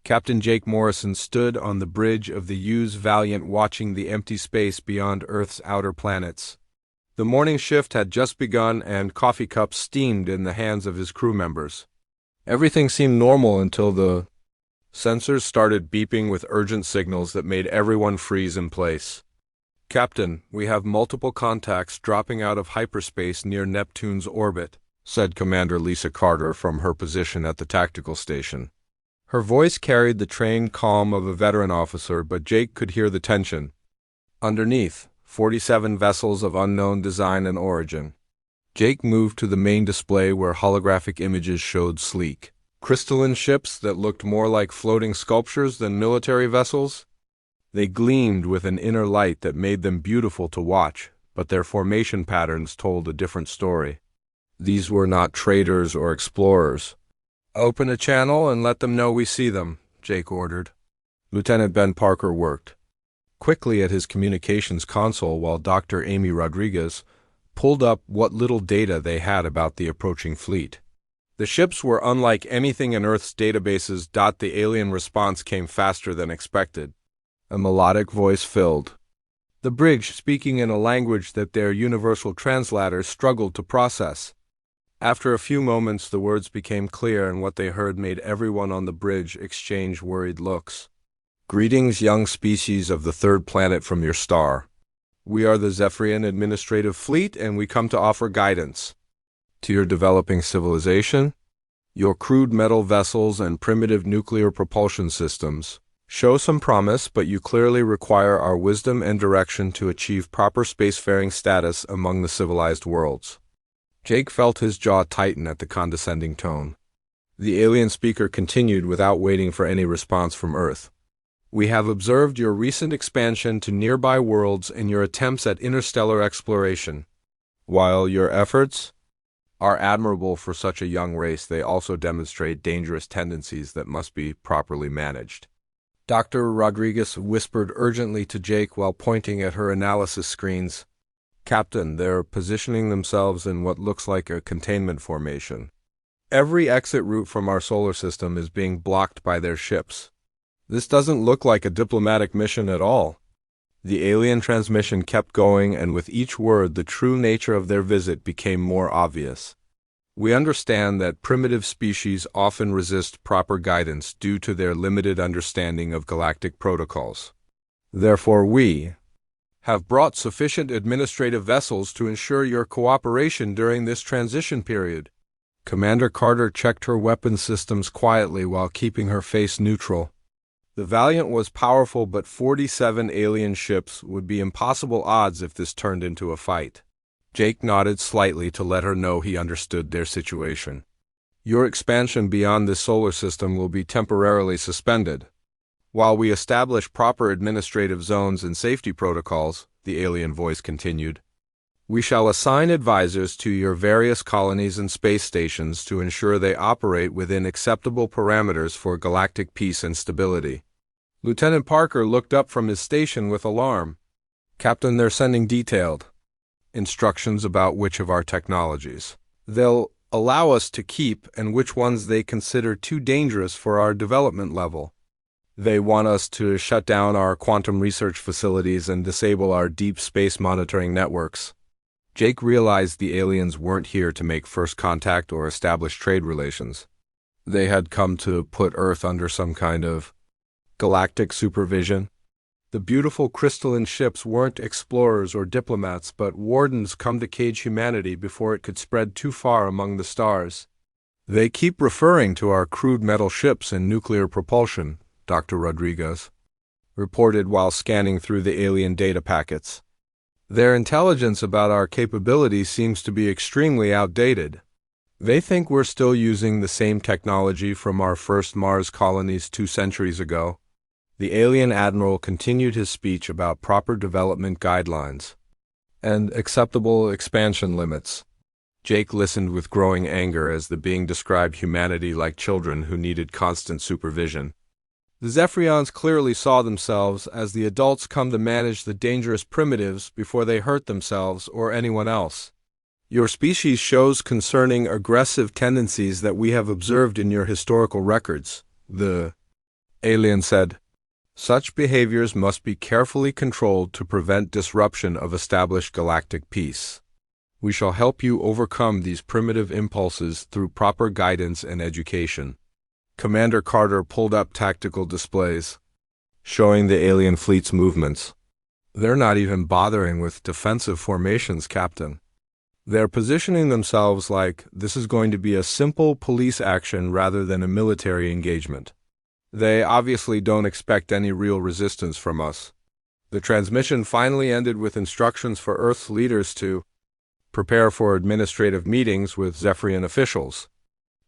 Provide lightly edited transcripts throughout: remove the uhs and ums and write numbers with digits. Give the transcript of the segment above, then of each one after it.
Captain Jake Morrison stood on the bridge of the Hughes Valiant watching the empty space beyond Earth's outer planets. The morning shift had just begun and coffee cups steamed in the hands of his crew members. Everything seemed normal until the sensors started beeping with urgent signals that made everyone freeze in place. "Captain, we have multiple contacts dropping out of hyperspace near Neptune's orbit," said Commander Lisa Carter from her position at the tactical station. Her voice carried the trained calm of a veteran officer, but Jake could hear the tension. Underneath, 47 vessels of unknown design and origin. Jake moved to the main display where holographic images showed sleek, crystalline ships that looked more like floating sculptures than military vessels. They gleamed with an inner light that made them beautiful to watch, but their formation patterns told a different story. These were not traders or explorers. "Open a channel and let them know we see them," Jake ordered. Lieutenant Ben Parker worked quickly at his communications console while Dr. Amy Rodriguez pulled up what little data they had about the approaching fleet. The ships were unlike anything in Earth's databases. The alien response came faster than expected. A melodic voice filled the bridge, speaking in a language that their universal translators struggled to process. After a few moments, the words became clear, and what they heard made everyone on the bridge exchange worried looks. "Greetings, young species of the third planet from your star. We are the Zephyrian Administrative Fleet, and we come to offer guidance to your developing civilization. Your crude metal vessels and primitive nuclear propulsion systems show some promise, but you clearly require our wisdom and direction to achieve proper spacefaring status among the civilized worlds." Jake felt his jaw tighten at the condescending tone. The alien speaker continued without waiting for any response from Earth. "We have observed your recent expansion to nearby worlds and your attempts at interstellar exploration. While your efforts are admirable for such a young race, they also demonstrate dangerous tendencies that must be properly managed." Dr. Rodriguez whispered urgently to Jake while pointing at her analysis screens. "Captain, they're positioning themselves in what looks like a containment formation. Every exit route from our solar system is being blocked by their ships. This doesn't look like a diplomatic mission at all." The alien transmission kept going, and with each word, the true nature of their visit became more obvious. "We understand that primitive species often resist proper guidance due to their limited understanding of galactic protocols. Therefore, we have brought sufficient administrative vessels to ensure your cooperation during this transition period." Commander Carter checked her weapon systems quietly while keeping her face neutral. The Valiant was powerful, but 47 alien ships would be impossible odds if this turned into a fight. Jake nodded slightly to let her know he understood their situation. "Your expansion beyond this solar system will be temporarily suspended while we establish proper administrative zones and safety protocols," the alien voice continued. "We shall assign advisors to your various colonies and space stations to ensure they operate within acceptable parameters for galactic peace and stability." Lieutenant Parker looked up from his station with alarm. "Captain, they're sending detailed instructions about which of our technologies they'll allow us to keep and which ones they consider too dangerous for our development level. They want us to shut down our quantum research facilities and disable our deep space monitoring networks." Jake realized the aliens weren't here to make first contact or establish trade relations. They had come to put Earth under some kind of galactic supervision. The beautiful crystalline ships weren't explorers or diplomats, but wardens come to cage humanity before it could spread too far among the stars. "They keep referring to our crude metal ships and nuclear propulsion," Dr. Rodriguez reported while scanning through the alien data packets. "Their intelligence about our capabilities seems to be extremely outdated. They think we're still using the same technology from our first Mars colonies 2 centuries ago." The alien admiral continued his speech about proper development guidelines and acceptable expansion limits. Jake listened with growing anger as the being described humanity like children who needed constant supervision. The Zephyrians clearly saw themselves as the adults come to manage the dangerous primitives before they hurt themselves or anyone else. "Your species shows concerning aggressive tendencies that we have observed in your historical records," the Alien said. Such behaviors must be carefully controlled to prevent disruption of established galactic peace. We shall help you overcome these primitive impulses through proper guidance and education. Commander Carter pulled up tactical displays, showing the alien fleet's movements. They're not even bothering with defensive formations, Captain. They're positioning themselves like this is going to be a simple police action rather than a military engagement. They obviously don't expect any real resistance from us. The transmission finally ended with instructions for Earth's leaders to prepare for administrative meetings with Zephyrian officials.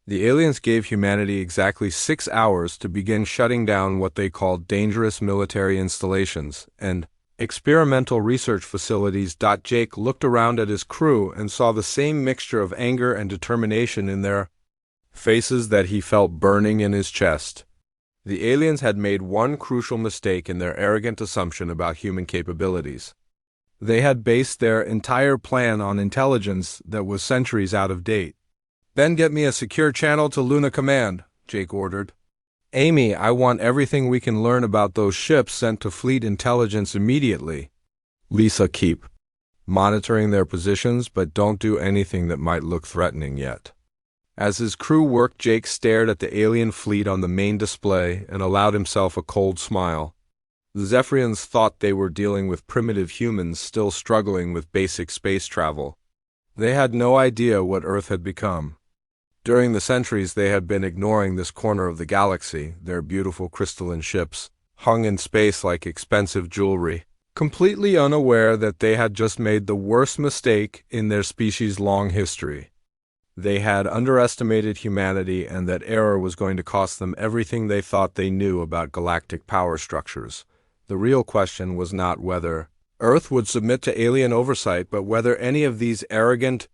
The aliens gave humanity exactly 6 hours to begin shutting down what they called dangerous military installations and experimental research facilities. Jake looked around at his crew and saw the same mixture of anger and determination in their faces that he felt burning in his chest. The aliens had made one crucial mistake in their arrogant assumption about human capabilities. They had based their entire plan on intelligence that was centuries out of date. "Then get me a secure channel to Luna Command," Jake ordered. "Amy, I want everything we can learn about those ships sent to Fleet Intelligence immediately." Lisa, keep monitoring their positions, but don't do anything that might look threatening yet. As his crew worked, Jake stared at the alien fleet on the main display and allowed himself a cold smile. The Zephyrians thought they were dealing with primitive humans still struggling with basic space travel. They had no idea what Earth had become. During the centuries, they had been ignoring this corner of the galaxy, their beautiful crystalline ships, hung in space like expensive jewelry, completely unaware that they had just made the worst mistake in their species' long history. They had underestimated humanity, and that error was going to cost them everything they thought they knew about galactic power structures. The real question was not whether Earth would submit to alien oversight, but whether any of these arrogant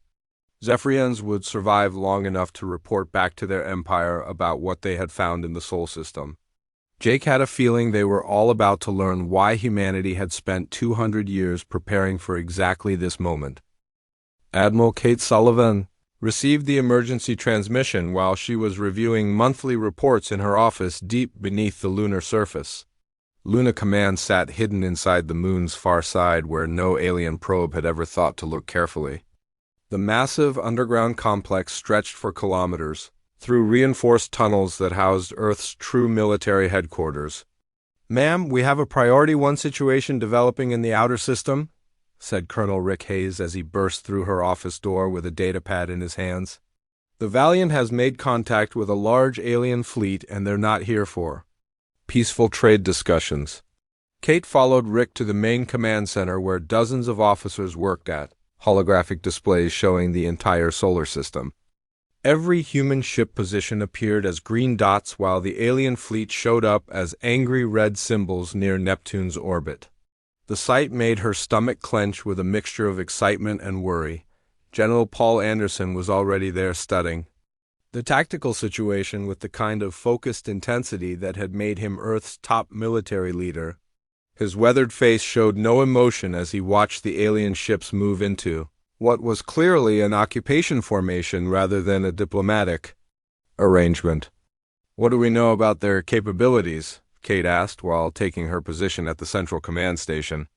Zephyrians would survive long enough to report back to their empire about what they had found in the Sol system. Jake had a feeling they were all about to learn why humanity had spent 200 years preparing for exactly this moment. Admiral Kate Sullivan received the emergency transmission while she was reviewing monthly reports in her office deep beneath the lunar surface. Luna Command sat hidden inside the moon's far side where no alien probe had ever thought to look carefully. The massive underground complex stretched for kilometers, through reinforced tunnels that housed Earth's true military headquarters. "Ma'am, we have a Priority 1 situation developing in the outer system," said Colonel Rick Hayes as he burst through her office door with a datapad in his hands. "The Valiant has made contact with a large alien fleet, and they're not here for peaceful trade discussions." Kate followed Rick to the main command center where dozens of officers worked at holographic displays showing the entire solar system. Every human ship position appeared as green dots while the alien fleet showed up as angry red symbols near Neptune's orbit. The sight made her stomach clench with a mixture of excitement and worry. General Paul Anderson was already there studying the tactical situation with the kind of focused intensity that had made him Earth's top military leader. His weathered face showed no emotion as he watched the alien ships move into what was clearly an occupation formation rather than a diplomatic arrangement. "What do we know about their capabilities?" Kate asked while taking her position at the central command station.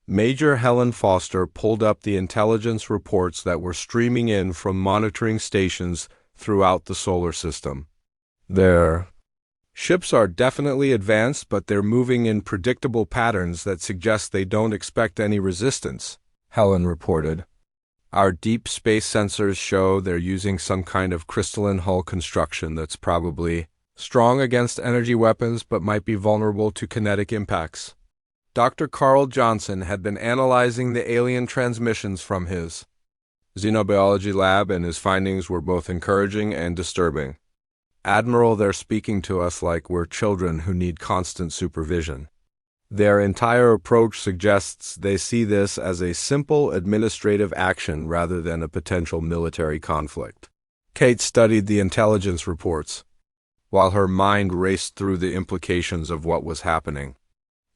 Major Helen Foster pulled up the intelligence reports that were streaming in from monitoring stations throughout the solar system. "Their ships are definitely advanced, but they're moving in predictable patterns that suggest they don't expect any resistance," Helen reported. "Our deep space sensors show they're using some kind of crystalline hull construction that's probably strong against energy weapons but might be vulnerable to kinetic impacts." Dr. Carl Johnson had been analyzing the alien transmissions from his xenobiology lab, and his findings were both encouraging and disturbing. "Admiral, they're speaking to us like we're children who need constant supervision. Their entire approach suggests they see this as a simple administrative action rather than a potential military conflict." Kate studied the intelligence reports, while her mind raced through the implications of what was happening.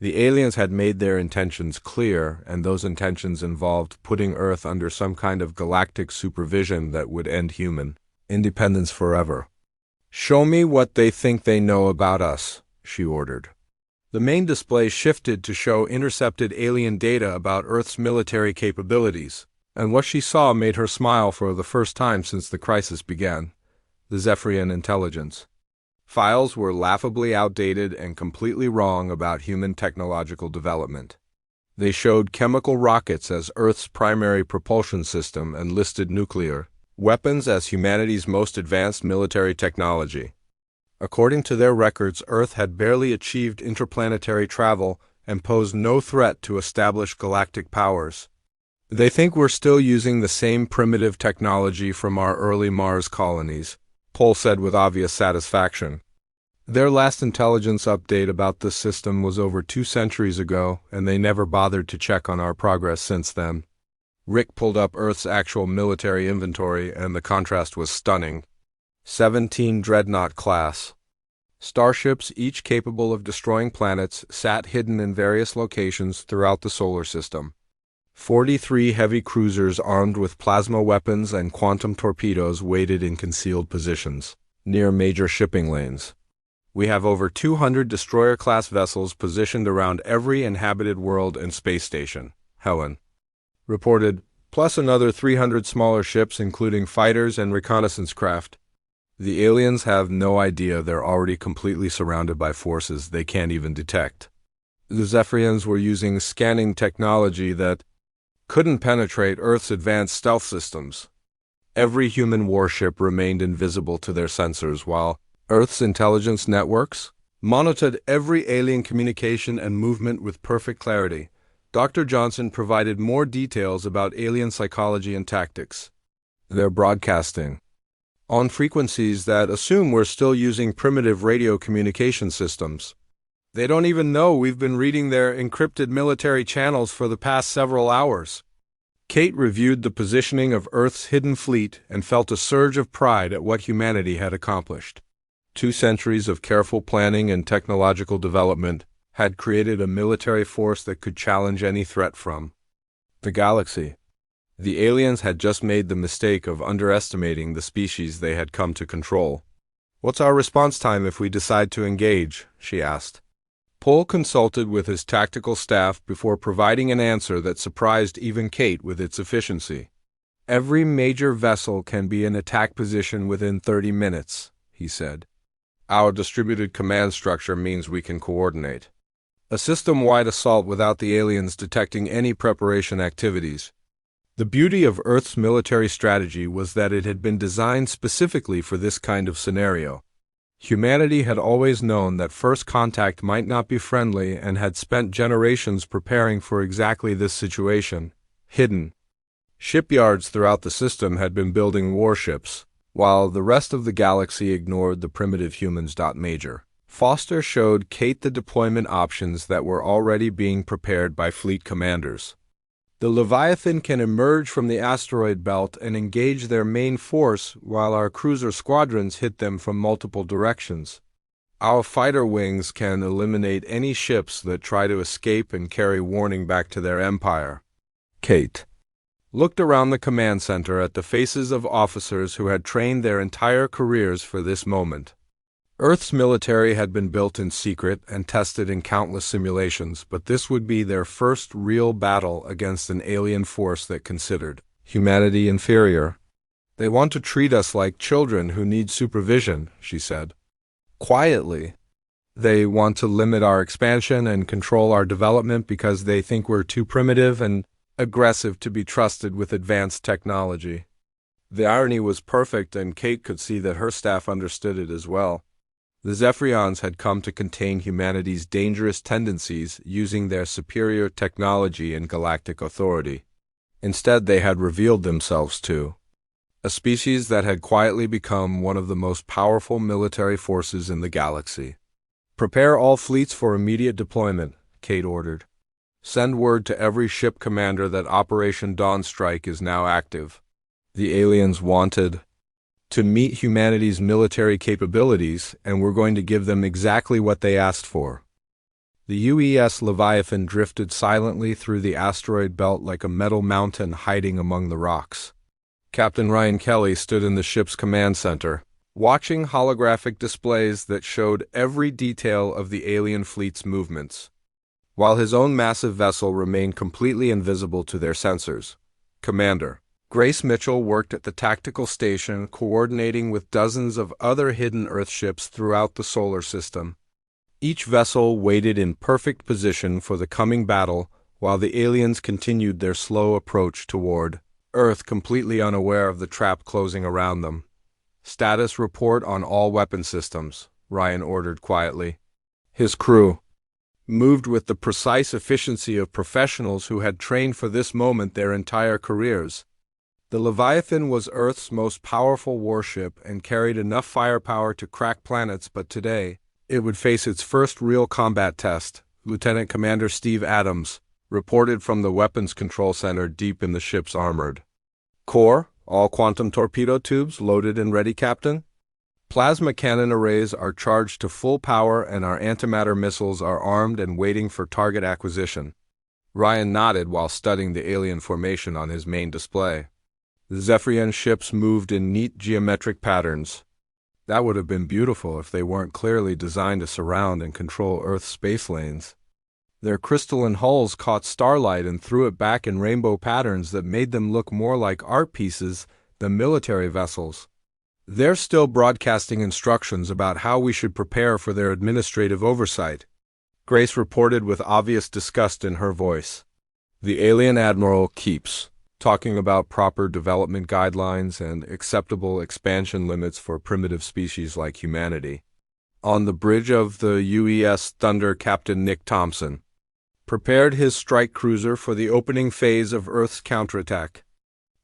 The aliens had made their intentions clear, and those intentions involved putting Earth under some kind of galactic supervision that would end human independence forever. "Show me what they think they know about us," she ordered. The main display shifted to show intercepted alien data about Earth's military capabilities, and what she saw made her smile for the first time since the crisis began. The Zephyrian intelligence. Files were laughably outdated and completely wrong about human technological development. They showed chemical rockets as Earth's primary propulsion system and listed nuclear weapons as humanity's most advanced military technology. According to their records, Earth had barely achieved interplanetary travel and posed no threat to established galactic powers. They think we're still using the same primitive technology from our early Mars colonies, Pohl said with obvious satisfaction. Their last intelligence update about this system was over 2 centuries ago, and they never bothered to check on our progress since then. Rick pulled up Earth's actual military inventory, and the contrast was stunning. 17 Dreadnought class starships, each capable of destroying planets, sat hidden in various locations throughout the solar system. 43 heavy cruisers armed with plasma weapons and quantum torpedoes waited in concealed positions near major shipping lanes. We have over 200 destroyer-class vessels positioned around every inhabited world and space station, Helen reported, plus another 300 smaller ships including fighters and reconnaissance craft. The aliens have no idea they're already completely surrounded by forces they can't even detect. The Zephyrians were using scanning technology that couldn't penetrate Earth's advanced stealth systems. Every human warship remained invisible to their sensors, while Earth's intelligence networks monitored every alien communication and movement with perfect clarity. Dr. Johnson provided more details about alien psychology and tactics. They're broadcasting on frequencies that assume we're still using primitive radio communication systems. They don't even know we've been reading their encrypted military channels for the past several hours. Kate reviewed the positioning of Earth's hidden fleet and felt a surge of pride at what humanity had accomplished. 2 centuries of careful planning and technological development had created a military force that could challenge any threat from the galaxy. The aliens had just made the mistake of underestimating the species they had come to control. "What's our response time if we decide to engage?" she asked. Pohl consulted with his tactical staff before providing an answer that surprised even Kate with its efficiency. "Every major vessel can be in attack position within 30 minutes, he said. "Our distributed command structure means we can coordinate a system-wide assault without the aliens detecting any preparation activities." The beauty of Earth's military strategy was that it had been designed specifically for this kind of scenario. Humanity had always known that first contact might not be friendly and had spent generations preparing for exactly this situation. Hidden shipyards throughout the system had been building warships, while the rest of the galaxy ignored the primitive humans. Major Foster showed Kate the deployment options that were already being prepared by fleet commanders. The Leviathan can emerge from the asteroid belt and engage their main force while our cruiser squadrons hit them from multiple directions. Our fighter wings can eliminate any ships that try to escape and carry warning back to their empire. Kate looked around the command center at the faces of officers who had trained their entire careers for this moment. Earth's military had been built in secret and tested in countless simulations, but this would be their first real battle against an alien force that considered humanity inferior. "They want to treat us like children who need supervision," she said. Quietly. "They want to limit our expansion and control our development because they think we're too primitive and aggressive to be trusted with advanced technology." The irony was perfect, and Kate could see that her staff understood it as well. The Zephyrians had come to contain humanity's dangerous tendencies using their superior technology and galactic authority. Instead, they had revealed themselves to a species that had quietly become one of the most powerful military forces in the galaxy. "Prepare all fleets for immediate deployment," Kate ordered. "Send word to every ship commander that Operation Dawn Strike is now active." The aliens wanted to meet humanity's military capabilities, and we're going to give them exactly what they asked for. The UES Leviathan drifted silently through the asteroid belt like a metal mountain hiding among the rocks. Captain Ryan Kelly stood in the ship's command center, watching holographic displays that showed every detail of the alien fleet's movements, while his own massive vessel remained completely invisible to their sensors. Commander Grace Mitchell worked at the tactical station, coordinating with dozens of other hidden Earth ships throughout the solar system. Each vessel waited in perfect position for the coming battle, while the aliens continued their slow approach toward Earth, completely unaware of the trap closing around them. "Status report on all weapon systems," Ryan ordered quietly. His crew moved with the precise efficiency of professionals who had trained for this moment their entire careers. The Leviathan was Earth's most powerful warship and carried enough firepower to crack planets, but today it would face its first real combat test. Lieutenant Commander Steve Adams reported from the Weapons Control Center deep in the ship's armored core. "All quantum torpedo tubes loaded and ready, Captain. Plasma cannon arrays are charged to full power and our antimatter missiles are armed and waiting for target acquisition." Ryan nodded while studying the alien formation on his main display. The Zephyrian ships moved in neat geometric patterns. That would have been beautiful if they weren't clearly designed to surround and control Earth's space lanes. Their crystalline hulls caught starlight and threw it back in rainbow patterns that made them look more like art pieces than military vessels. "They're still broadcasting instructions about how we should prepare for their administrative oversight," Grace reported with obvious disgust in her voice. "The alien admiral keeps talking about proper development guidelines and acceptable expansion limits for primitive species like humanity." On the bridge of the UES Thunder, Captain Nick Thompson prepared his strike cruiser for the opening phase of Earth's counterattack.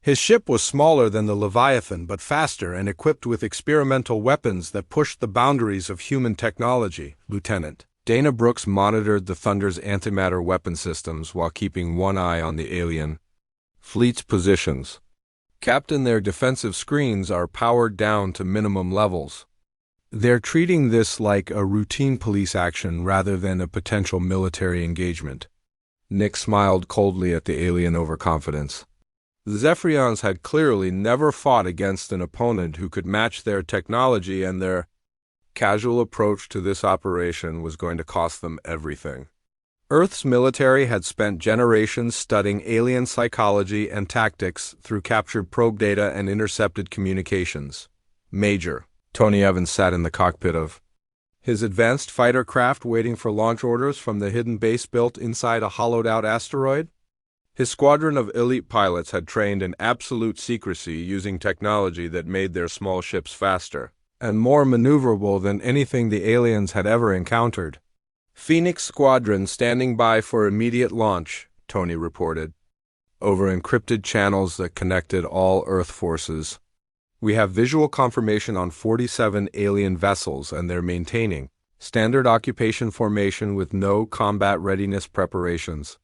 His ship was smaller than the Leviathan, but faster and equipped with experimental weapons that pushed the boundaries of human technology. Lieutenant Dana Brooks monitored the Thunder's antimatter weapon systems while keeping one eye on the alien fleet's positions. "Captain, their defensive screens are powered down to minimum levels. They're treating this like a routine police action rather than a potential military engagement." Nick smiled coldly at the alien overconfidence. The Zephyrians had clearly never fought against an opponent who could match their technology, and their casual approach to this operation was going to cost them everything. Earth's military had spent generations studying alien psychology and tactics through captured probe data and intercepted communications. Major Tony Evans sat in the cockpit of his advanced fighter craft, waiting for launch orders from the hidden base built inside a hollowed-out asteroid. His squadron of elite pilots had trained in absolute secrecy, using technology that made their small ships faster and more maneuverable than anything the aliens had ever encountered. "Phoenix Squadron standing by for immediate launch," Tony reported, over encrypted channels that connected all Earth forces. "We have visual confirmation on 47 alien vessels, and they're maintaining standard occupation formation with no combat readiness preparations."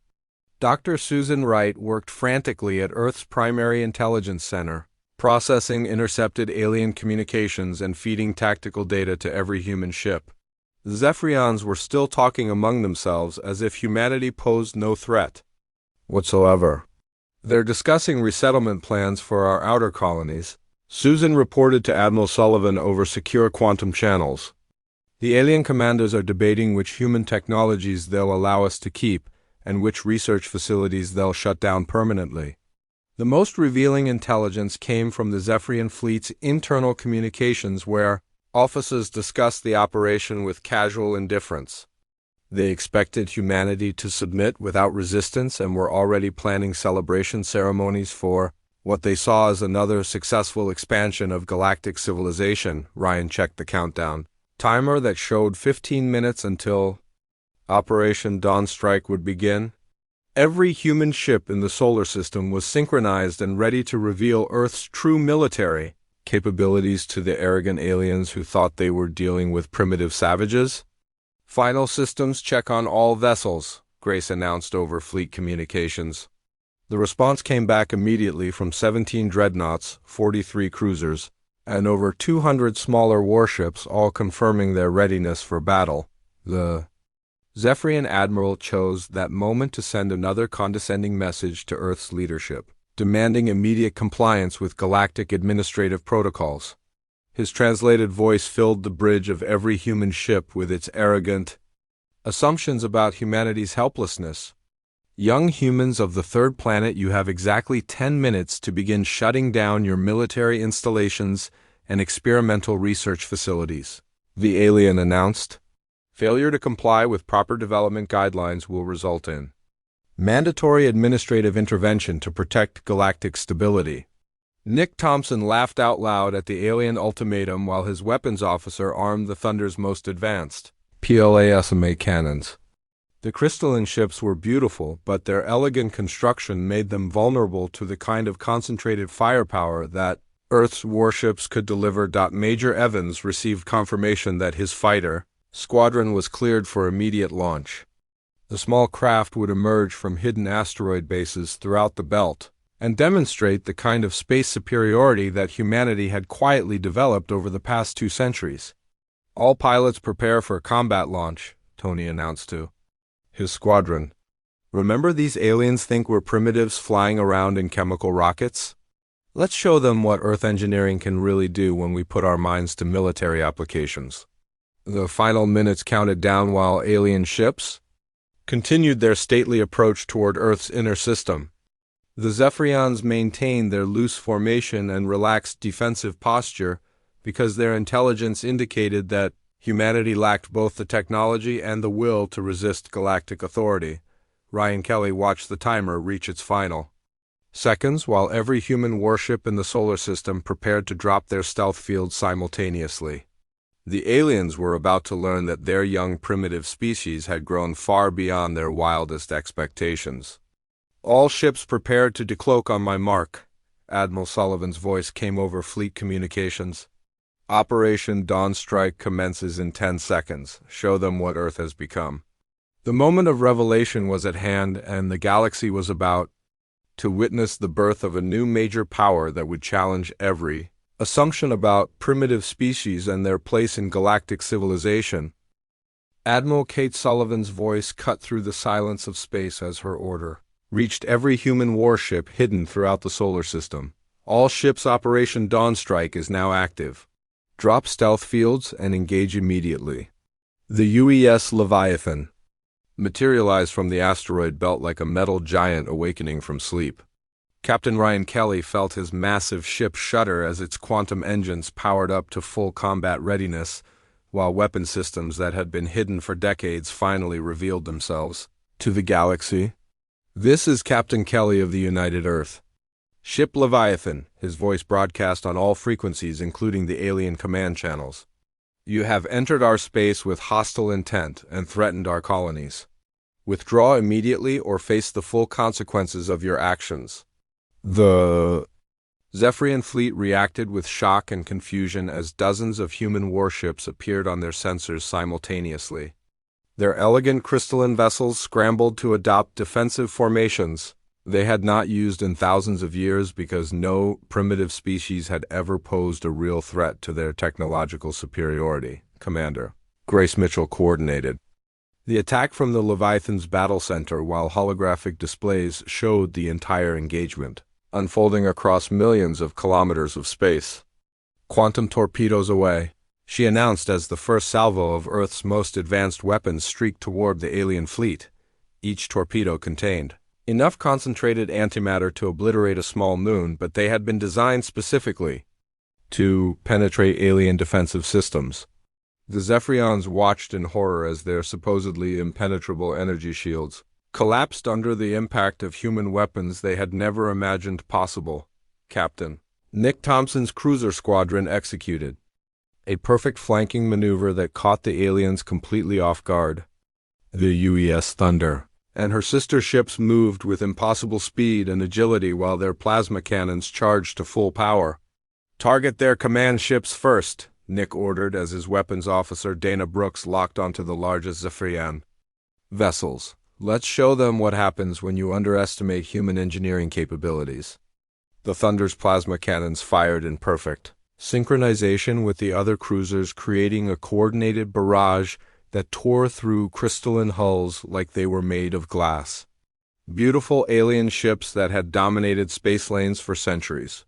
Dr. Susan Wright worked frantically at Earth's primary intelligence center, processing intercepted alien communications and feeding tactical data to every human ship. The Zephyrians were still talking among themselves as if humanity posed no threat whatsoever. "They're discussing resettlement plans for our outer colonies," Susan reported to Admiral Sullivan over secure quantum channels. "The alien commanders are debating which human technologies they'll allow us to keep and which research facilities they'll shut down permanently." The most revealing intelligence came from the Zephyrian fleet's internal communications, where officers discussed the operation with casual indifference. They expected humanity to submit without resistance and were already planning celebration ceremonies for what they saw as another successful expansion of galactic civilization. Ryan checked the countdown timer that showed 15 minutes until Operation Dawn Strike would begin. Every human ship in the solar system was synchronized and ready to reveal Earth's true military capabilities to the arrogant aliens who thought they were dealing with primitive savages. "Final systems check on all vessels," Grace announced over fleet communications. The response came back immediately from 17 dreadnoughts, 43 cruisers, and over 200 smaller warships, all confirming their readiness for battle. The Zephyrian admiral chose that moment to send another condescending message to Earth's leadership, demanding immediate compliance with galactic administrative protocols. His translated voice filled the bridge of every human ship with its arrogant assumptions about humanity's helplessness. Young humans of the third planet, you have exactly 10 minutes to begin shutting down your military installations and experimental research facilities, the alien announced. Failure to comply with proper development guidelines will result in mandatory administrative intervention to protect galactic stability. Nick Thompson laughed out loud at the alien ultimatum while his weapons officer armed the Thunder's most advanced PLASMA cannons. The crystalline ships were beautiful, but their elegant construction made them vulnerable to the kind of concentrated firepower that Earth's warships could deliver. Major Evans received confirmation that his fighter squadron was cleared for immediate launch. The small craft would emerge from hidden asteroid bases throughout the belt and demonstrate the kind of space superiority that humanity had quietly developed over the past 2 centuries. All pilots prepare for combat launch, Tony announced to his squadron. Remember, these aliens think we're primitives flying around in chemical rockets? Let's show them what Earth engineering can really do when we put our minds to military applications. The final minutes counted down while alien ships continued their stately approach toward Earth's inner system. The Zephyrians maintained their loose formation and relaxed defensive posture because their intelligence indicated that humanity lacked both the technology and the will to resist galactic authority. Ryan Kelly watched the timer reach its final seconds while every human warship in the solar system prepared to drop their stealth fields simultaneously. The aliens were about to learn that their young primitive species had grown far beyond their wildest expectations. All ships prepared to decloak on my mark. Admiral Sullivan's voice came over fleet communications. Operation Dawn Strike commences in 10 seconds. Show them what Earth has become. The moment of revelation was at hand, and the galaxy was about to witness the birth of a new major power that would challenge every assumption about primitive species and their place in galactic civilization. Admiral Kate Sullivan's voice cut through the silence of space as her order reached every human warship hidden throughout the solar system. All ships. Operation Dawn Strike is now active. Drop stealth fields and engage immediately. The UES Leviathan materialized from the asteroid belt like a metal giant awakening from sleep. Captain Ryan Kelly felt his massive ship shudder as its quantum engines powered up to full combat readiness, while weapon systems that had been hidden for decades finally revealed themselves to the galaxy. This is Captain Kelly of the United Earth. Ship Leviathan, his voice broadcast on all frequencies including the alien command channels. You have entered our space with hostile intent and threatened our colonies. Withdraw immediately or face the full consequences of your actions. The Zephyrian fleet reacted with shock and confusion as dozens of human warships appeared on their sensors simultaneously. Their elegant crystalline vessels scrambled to adopt defensive formations they had not used in thousands of years because no primitive species had ever posed a real threat to their technological superiority, Commander Grace Mitchell coordinated the attack from the Leviathan's battle center while holographic displays showed the entire engagement unfolding across millions of kilometers of space. Quantum torpedoes away, she announced as the first salvo of Earth's most advanced weapons streaked toward the alien fleet. Each torpedo contained enough concentrated antimatter to obliterate a small moon, but they had been designed specifically to penetrate alien defensive systems. The Zephyrians watched in horror as their supposedly impenetrable energy shields collapsed under the impact of human weapons they had never imagined possible. Captain Nick Thompson's cruiser squadron executed a perfect flanking maneuver that caught the aliens completely off guard. The UES Thunder and her sister ships moved with impossible speed and agility while their plasma cannons charged to full power. Target their command ships first, Nick ordered as his weapons officer Dana Brooks locked onto the largest Zephyrian vessels. Let's show them what happens when you underestimate human engineering capabilities. The Thunder's plasma cannons fired in perfect synchronization with the other cruisers, creating a coordinated barrage that tore through crystalline hulls like they were made of glass. Beautiful alien ships that had dominated space lanes for centuries.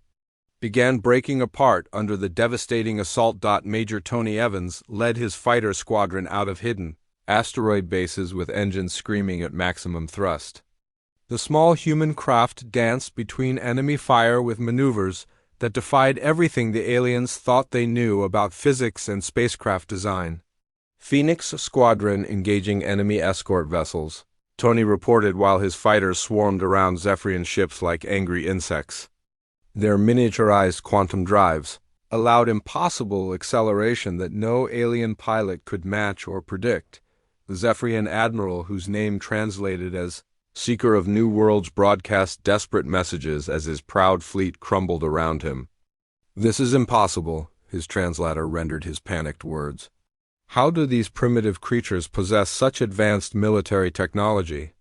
began breaking apart under the devastating assault. Major Tony Evans led his fighter squadron out of hidden asteroid bases with engines screaming at maximum thrust. The small human craft danced between enemy fire with maneuvers that defied everything the aliens thought they knew about physics and spacecraft design. Phoenix Squadron engaging enemy escort vessels, Tony reported while his fighters swarmed around Zephyrian ships like angry insects. Their miniaturized quantum drives allowed impossible acceleration that no alien pilot could match or predict. The Zephyrian admiral, whose name translated as Seeker of New Worlds, broadcast desperate messages as his proud fleet crumbled around him. "This is impossible," his translator rendered his panicked words. "How do these primitive creatures possess such advanced military technology?"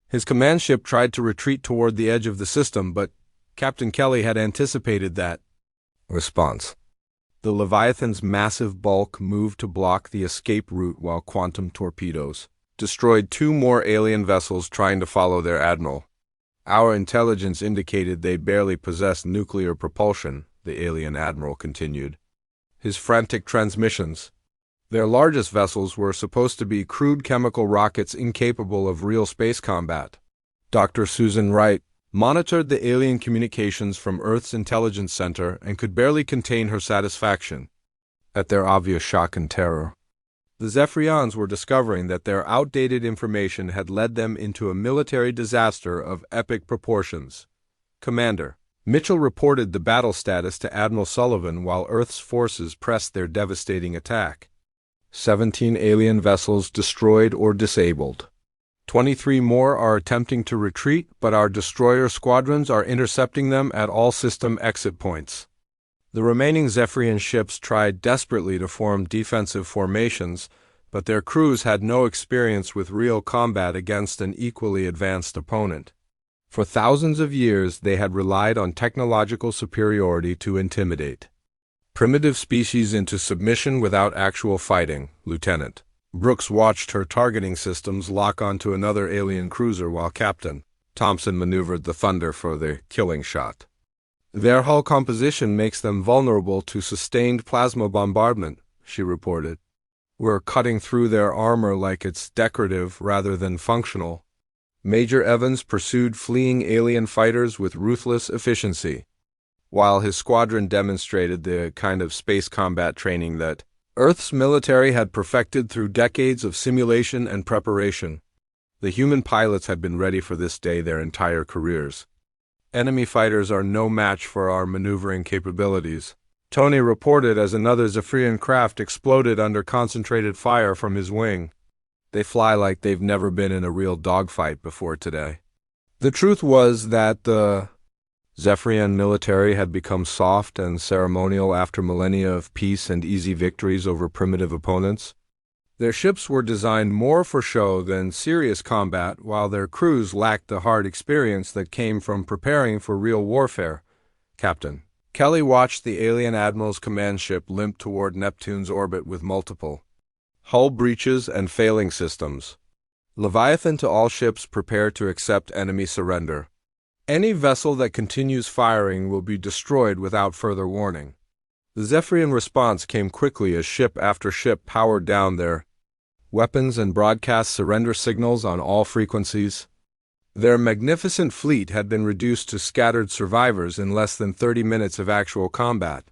His command ship tried to retreat toward the edge of the system, but Captain Kelly had anticipated that. Response: the Leviathan's massive bulk moved to block the escape route while quantum torpedoes destroyed 2 more alien vessels trying to follow their admiral. "Our intelligence indicated they barely possessed nuclear propulsion," the alien admiral continued. His frantic transmissions. Their largest vessels were supposed to be crude chemical rockets incapable of real space combat. Dr. Susan Wright monitored the alien communications from Earth's intelligence center and could barely contain her satisfaction at their obvious shock and terror. The Zephyrians were discovering that their outdated information had led them into a military disaster of epic proportions. "Commander," Mitchell reported the battle status to Admiral Sullivan while Earth's forces pressed their devastating attack. 17 alien vessels destroyed or disabled. 23 more are attempting to retreat, but our destroyer squadrons are intercepting them at all system exit points. The remaining Zephyrian ships tried desperately to form defensive formations, but their crews had no experience with real combat against an equally advanced opponent. For thousands of years, they had relied on technological superiority to intimidate primitive species into submission without actual fighting. Lieutenant Brooks watched her targeting systems lock onto another alien cruiser while Captain Thompson maneuvered the Thunder for the killing shot. "Their hull composition makes them vulnerable to sustained plasma bombardment," she reported. "We're cutting through their armor like it's decorative rather than functional." Major Evans pursued fleeing alien fighters with ruthless efficiency, while his squadron demonstrated the kind of space combat training that Earth's military had perfected through decades of simulation and preparation. The human pilots had been ready for this day their entire careers. "Enemy fighters are no match for our maneuvering capabilities," Tony reported as another Zephyrian craft exploded under concentrated fire from his wing. "They fly like they've never been in a real dogfight before today." The truth was that the Zephyrian military had become soft and ceremonial after millennia of peace and easy victories over primitive opponents. Their ships were designed more for show than serious combat, while their crews lacked the hard experience that came from preparing for real warfare. Captain Kelly watched the alien admiral's command ship limp toward Neptune's orbit with multiple hull breaches and failing systems. "Leviathan to all ships, prepare to accept enemy surrender. Any vessel that continues firing will be destroyed without further warning." The Zephyrian response came quickly as ship after ship powered down their weapons and broadcast surrender signals on all frequencies. Their magnificent fleet had been reduced to scattered survivors in less than 30 minutes of actual combat.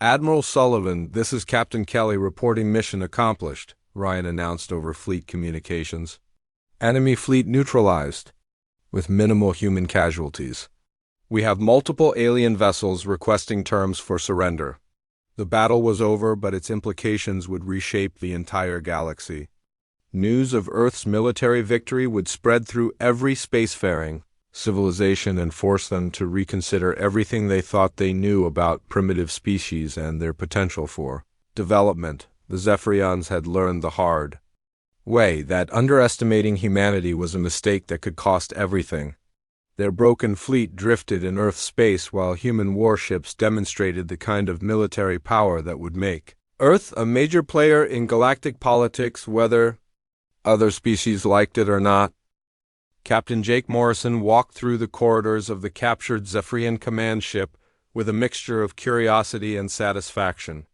"Admiral Sullivan, this is Captain Kelly reporting mission accomplished," Ryan announced over fleet communications. "Enemy fleet neutralized, with minimal human casualties. We have multiple alien vessels requesting terms for surrender." The battle was over, but its implications would reshape the entire galaxy. News of Earth's military victory would spread through every spacefaring civilization and force them to reconsider everything they thought they knew about primitive species and their potential for development. The Zephyrians had learned the hard way that underestimating humanity was a mistake that could cost everything. Their broken fleet drifted in Earth space while human warships demonstrated the kind of military power that would make Earth a major player in galactic politics, whether other species liked it or not. Captain Jake Morrison walked through the corridors of the captured Zephyrian command ship with a mixture of curiosity and satisfaction.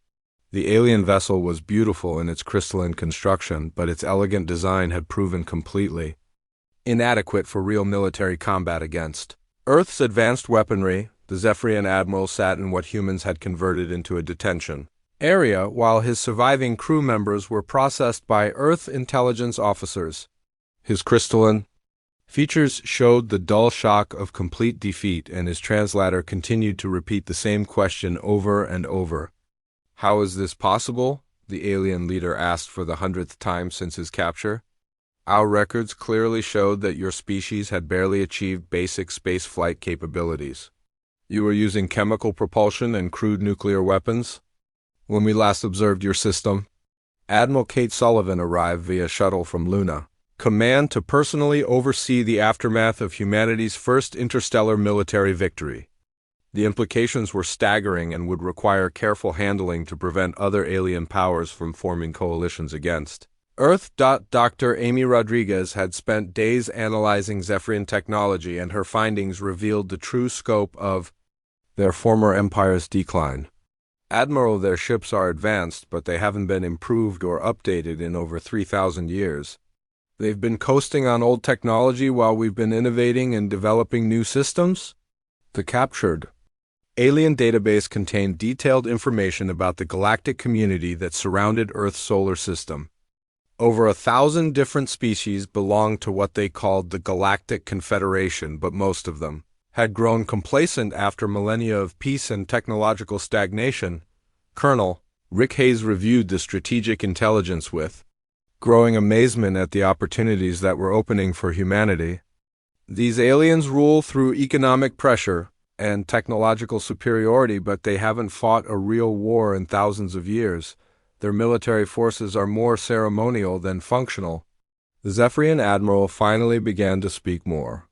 The alien vessel was beautiful in its crystalline construction, but its elegant design had proven completely inadequate for real military combat against Earth's advanced weaponry. The Zephyrian admiral sat in what humans had converted into a detention area, while his surviving crew members were processed by Earth intelligence officers. His crystalline features showed the dull shock of complete defeat, and his translator continued to repeat the same question over and over. "How is this possible?" the alien leader asked for the 100th time since his capture. "Our records clearly showed that your species had barely achieved basic space flight capabilities. You were using chemical propulsion and crude nuclear weapons when we last observed your system." Admiral Kate Sullivan arrived via shuttle from Luna Command to personally oversee the aftermath of humanity's first interstellar military victory. The implications were staggering and would require careful handling to prevent other alien powers from forming coalitions against Earth. Dr. Amy Rodriguez had spent days analyzing Zephyrian technology, and her findings revealed the true scope of their former empire's decline. "Admiral, their ships are advanced, but they haven't been improved or updated in over 3,000 years. They've been coasting on old technology while we've been innovating and developing new systems." The captured alien database contained detailed information about the galactic community that surrounded Earth's solar system. Over 1,000 different species belonged to what they called the Galactic Confederation, but most of them had grown complacent after millennia of peace and technological stagnation. Colonel Rick Hayes reviewed the strategic intelligence with growing amazement at the opportunities that were opening for humanity. "These aliens rule through economic pressure and technological superiority, but they haven't fought a real war in thousands of years. Their military forces are more ceremonial than functional." The Zephyrian admiral finally began to speak more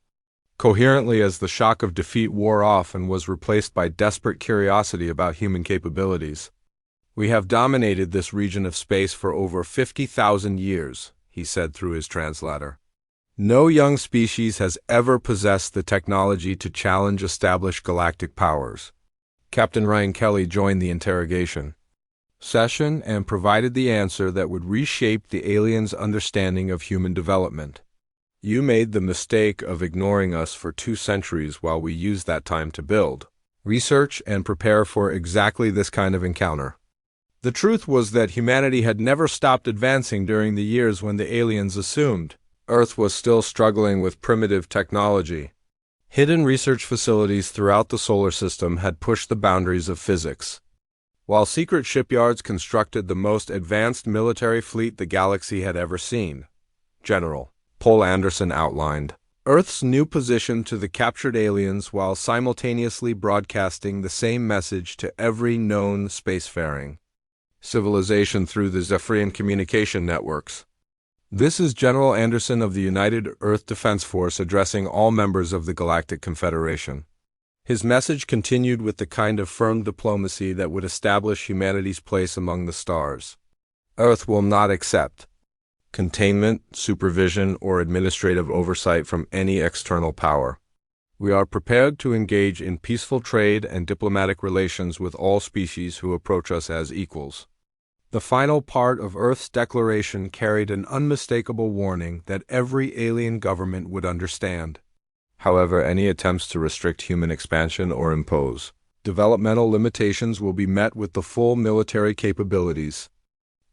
coherently as the shock of defeat wore off and was replaced by desperate curiosity about human capabilities. "We have dominated this region of space for over 50,000 years, he said through his translator. "No young species has ever possessed the technology to challenge established galactic powers." Captain Ryan Kelly joined the interrogation session and provided the answer that would reshape the aliens' understanding of human development. "You made the mistake of ignoring us for 2 centuries while we used that time to build, research, and prepare for exactly this kind of encounter." The truth was that humanity had never stopped advancing during the years when the aliens assumed Earth was still struggling with primitive technology. Hidden research facilities throughout the solar system had pushed the boundaries of physics, while secret shipyards constructed the most advanced military fleet the galaxy had ever seen. General Paul Anderson outlined Earth's new position to the captured aliens while simultaneously broadcasting the same message to every known spacefaring civilization through the Zephyrian communication networks. "This is General Anderson of the United Earth Defense Force addressing all members of the Galactic Confederation." His message continued with the kind of firm diplomacy that would establish humanity's place among the stars. "Earth will not accept containment, supervision, or administrative oversight from any external power. We are prepared to engage in peaceful trade and diplomatic relations with all species who approach us as equals." The final part of Earth's declaration carried an unmistakable warning that every alien government would understand. However, any attempts to restrict human expansion or impose developmental limitations will be met with the full military capabilities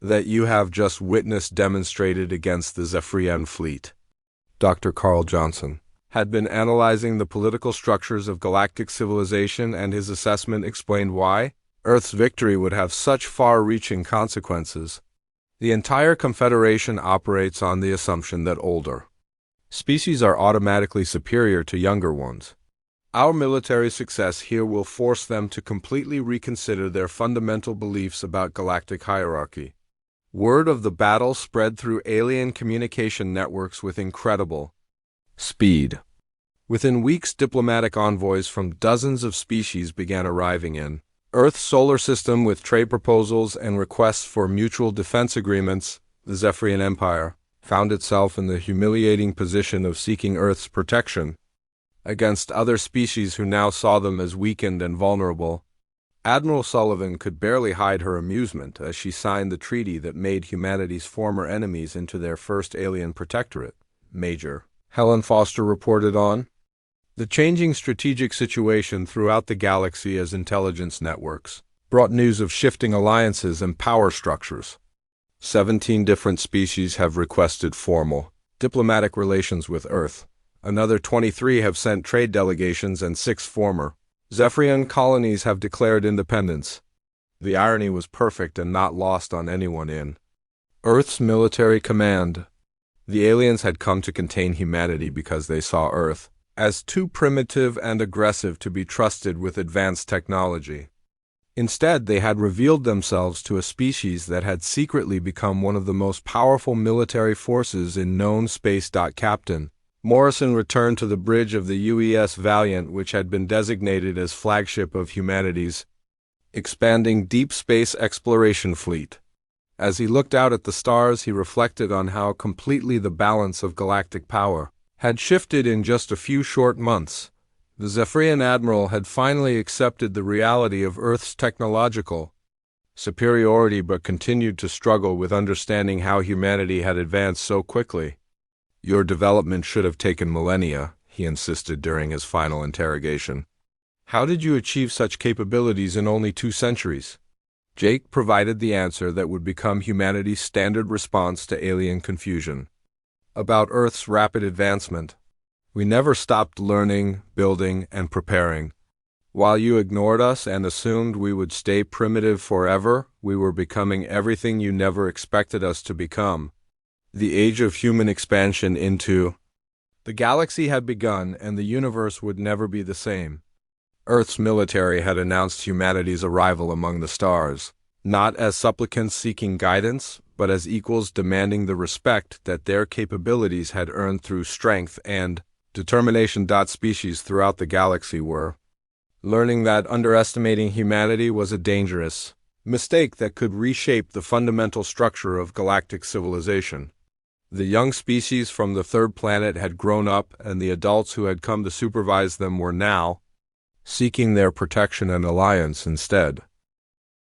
that you have just witnessed demonstrated against the Zephyrian fleet. Dr. Carl Johnson had been analyzing the political structures of galactic civilization, and his assessment explained why Earth's victory would have such far-reaching consequences. The entire Confederation operates on the assumption that older species are automatically superior to younger ones. Our military success here will force them to completely reconsider their fundamental beliefs about galactic hierarchy. Word of the battle spread through alien communication networks with incredible speed. Within weeks, diplomatic envoys from dozens of species began arriving in Earth's solar system with trade proposals and requests for mutual defense agreements. The Zephyrian Empire found itself in the humiliating position of seeking Earth's protection. against other species who now saw them as weakened and vulnerable. Admiral Sullivan could barely hide her amusement as she signed the treaty that made humanity's former enemies into their first alien protectorate, Major Helen Foster reported on. The changing strategic situation throughout the galaxy as intelligence networks brought news of shifting alliances and power structures. 17 different species have requested formal diplomatic relations with Earth. Another 23 have sent trade delegations, and 6 former Zephyrian colonies have declared independence. The irony was perfect and not lost on anyone in Earth's military command. The aliens had come to contain humanity because they saw Earth as too primitive and aggressive to be trusted with advanced technology. Instead, they had revealed themselves to a species that had secretly become one of the most powerful military forces in known space. Captain Morrison returned to the bridge of the UES Valiant, which had been designated as flagship of humanity's expanding deep space exploration fleet. As he looked out at the stars, he reflected on how completely the balance of galactic power had shifted in just a few short months. The Zephyrian admiral had finally accepted the reality of Earth's technological superiority, but continued to struggle with understanding how humanity had advanced so quickly. "Your development should have taken millennia," he insisted during his final interrogation. "How did you achieve such capabilities in only 2 centuries? Jake provided the answer that would become humanity's standard response to alien confusion. About Earth's rapid advancement. We never stopped learning, building, and preparing. While you ignored us and assumed we would stay primitive forever, we were becoming everything you never expected us to become. The age of human expansion into the galaxy had begun, and the universe would never be the same. Earth's military had announced humanity's arrival among the stars, not as supplicants seeking guidance, but as equals demanding the respect that their capabilities had earned through strength and determination. Species throughout the galaxy were learning that underestimating humanity was a dangerous mistake that could reshape the fundamental structure of galactic civilization. The young species from the 3rd planet had grown up, and the adults who had come to supervise them were now seeking their protection and alliance instead.